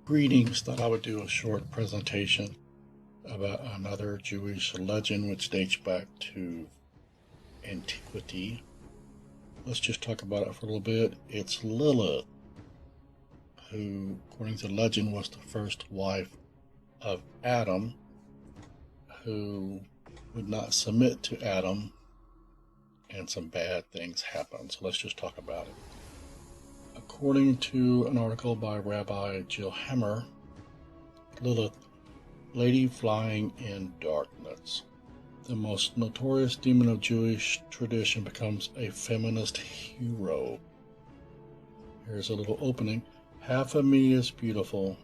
Greetings. Thought I would do a short presentation about another Jewish legend which dates back to antiquity. Let's just talk about it for a little bit. It's Lilith, who, according to legend, was the first wife of Adam, who would not submit to Adam, and some bad things happened. So let's just talk about it. According to an article by Rabbi Jill Hammer, Lilith, lady flying in darkness. The most notorious demon of Jewish tradition becomes a feminist hero. Here's a little opening. Half of me is beautiful,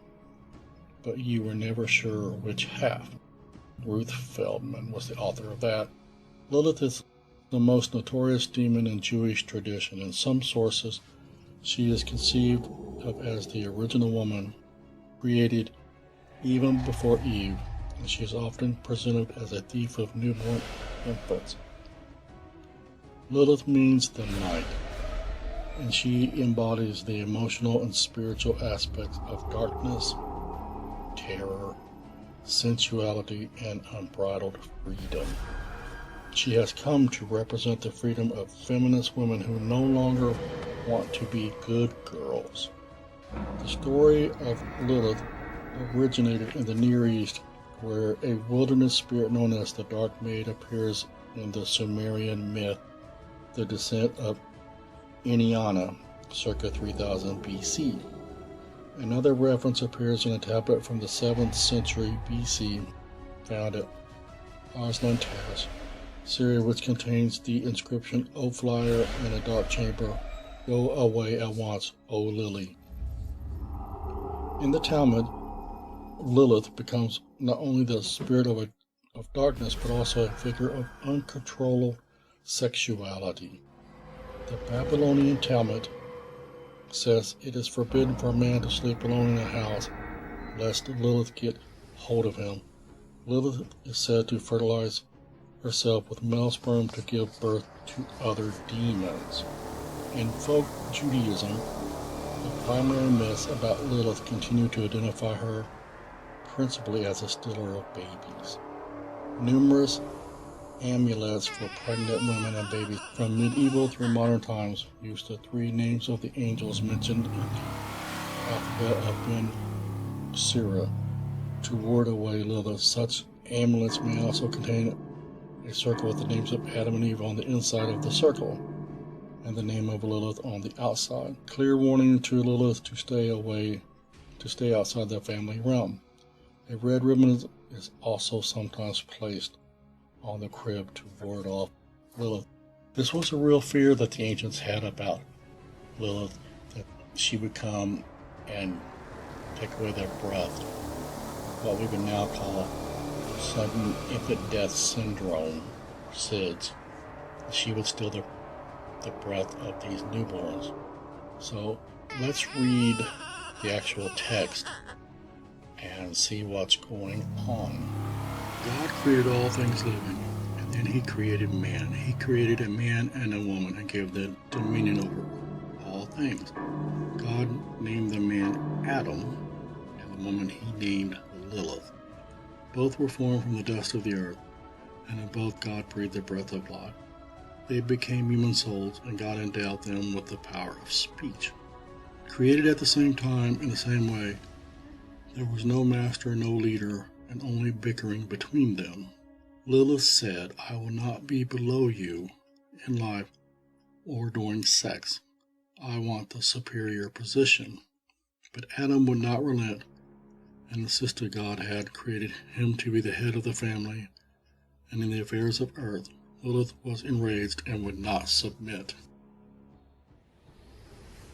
but you were never sure which half. Ruth Feldman was the author of that. Lilith is the most notorious demon in Jewish tradition. In some sources, she is conceived of as the original woman, created even before Eve, and she is often presented as a thief of newborn infants. Lilith means the night, and she embodies the emotional and spiritual aspects of darkness, terror, sensuality, and unbridled freedom. She has come to represent the freedom of feminist women who no longer want to be good girls. The story of Lilith originated in the Near East, where a wilderness spirit known as the Dark Maid appears in the Sumerian myth, The Descent of Inanna, circa 3000 BC. Another reference appears in a tablet from the 7th century BC, found at Aslan Terrace, Syria, which contains the inscription, "O flyer in a dark chamber, go away at once, O Lily." In the Talmud, Lilith becomes not only the spirit of darkness, but also a figure of uncontrollable sexuality. The Babylonian Talmud says it is forbidden for a man to sleep alone in a house, lest Lilith get hold of him. Lilith is said to fertilize herself with male sperm to give birth to other demons. In folk Judaism, the primary myths about Lilith continue to identify her principally as a stealer of babies. Numerous amulets for pregnant women and babies from medieval through modern times use the 3 names of the angels mentioned in the alphabet of Ben Sira to ward away Lilith. Such amulets may also contain a circle with the names of Adam and Eve on the inside of the circle, and the name of Lilith on the outside. Clear warning to Lilith to stay outside the family realm. A red ribbon is also sometimes placed on the crib to ward off Lilith. This was a real fear that the ancients had about Lilith, that she would come and take away their breath, what we would now call sudden infant death syndrome, SIDS. She would steal the breath of these newborns. So let's read the actual text and see what's going on. God created all things living, and then he created man. He created a man and a woman and gave them dominion over all things. God named the man Adam, and the woman he named Lilith. Both were formed from the dust of the earth, and in both God breathed the breath of life. They became human souls, and God endowed them with the power of speech. Created at the same time, in the same way, there was no master, no leader, and only bickering between them. Lilith said, "I will not be below you in life or during sex. I want the superior position." But Adam would not relent, and insisted God had created him to be the head of the family, and in the affairs of earth, Lilith was enraged and would not submit.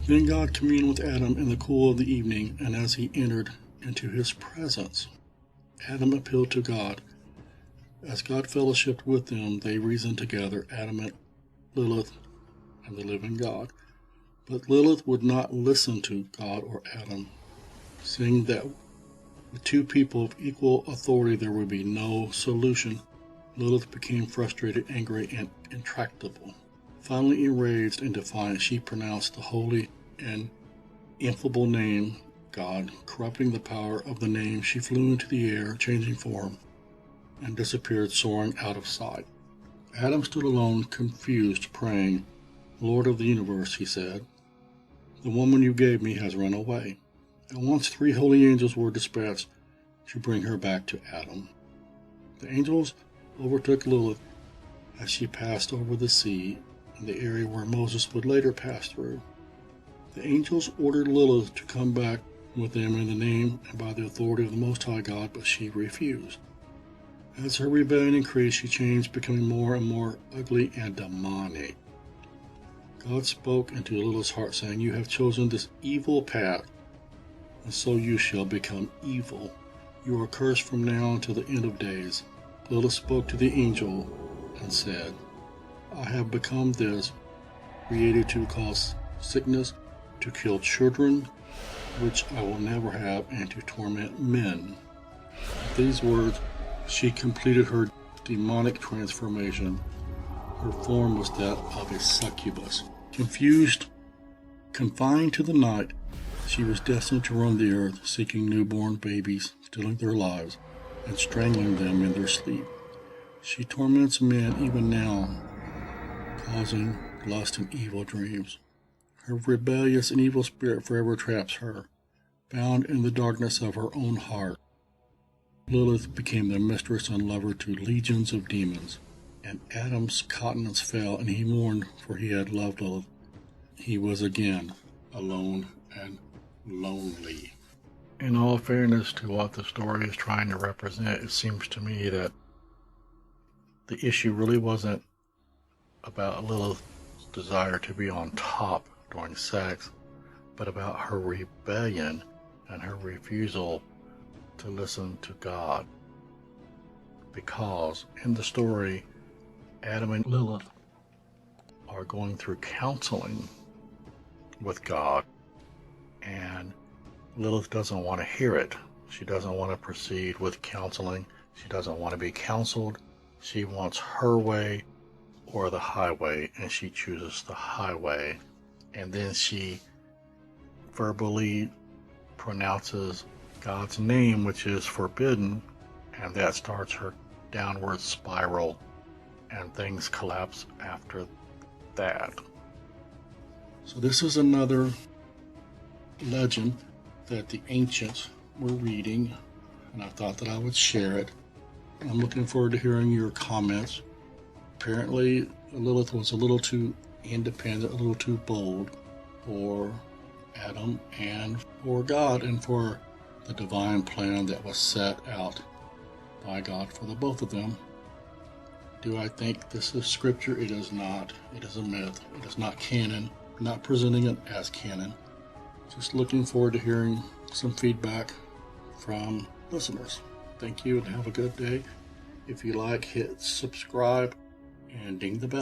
Then God communed with Adam in the cool of the evening, and as he entered into his presence, Adam appealed to God. As God fellowshiped with them, they reasoned together, Adam and Lilith and the living God. But Lilith would not listen to God or Adam, seeing that with 2 people of equal authority there would be no solution. Lilith became frustrated, angry, and intractable. Finally enraged and defiant, she pronounced the holy and ineffable name God, corrupting the power of the name, she flew into the air, changing form, and disappeared, soaring out of sight. Adam stood alone, confused, praying. Lord of the universe, he said, the woman you gave me has run away. At once 3 holy angels were dispatched to bring her back to Adam. The angels overtook Lilith as she passed over the sea in the area where Moses would later pass through. The angels ordered Lilith to come back with them in the name and by the authority of the Most High God, but she refused. As her rebellion increased, she changed, becoming more and more ugly and demonic. God spoke into Lilith's heart, saying, you have chosen this evil path, and so you shall become evil. You are cursed from now until the end of days. Lilith spoke to the angel and said, I have become this, created to cause sickness, to kill children, which I will never have, and to torment men. With these words, she completed her demonic transformation. Her form was that of a succubus. Confused, confined to the night, she was destined to roam the earth, seeking newborn babies, stealing their lives, and strangling them in their sleep. She torments men even now, causing lust and evil dreams. Her rebellious and evil spirit forever traps her, bound in the darkness of her own heart. Lilith became the mistress and lover to legions of demons, and Adam's countenance fell, and he mourned, for he had loved Lilith. He was again alone and lonely. In all fairness to what the story is trying to represent, it seems to me that the issue really wasn't about Lilith's desire to be on top during sex, but about her rebellion and her refusal to listen to God. Because in the story, Adam and Lilith are going through counseling with God, and Lilith doesn't want to hear it. She doesn't want to proceed with counseling. She doesn't want to be counseled. She wants her way or the highway, and she chooses the highway. And then she verbally pronounces God's name, which is forbidden, and that starts her downward spiral, and things collapse after that. So this is another legend that the ancients were reading, and I thought that I would share it. I'm looking forward to hearing your comments. Apparently, Lilith was a little too independent, a little too bold for Adam and for God and for the divine plan that was set out by God for the both of them. Do I think this is scripture? It is not. It is a myth. It is not canon. I'm not presenting it as canon. Just looking forward to hearing some feedback from listeners. Thank you and have a good day. If you like, hit subscribe and ding the bell.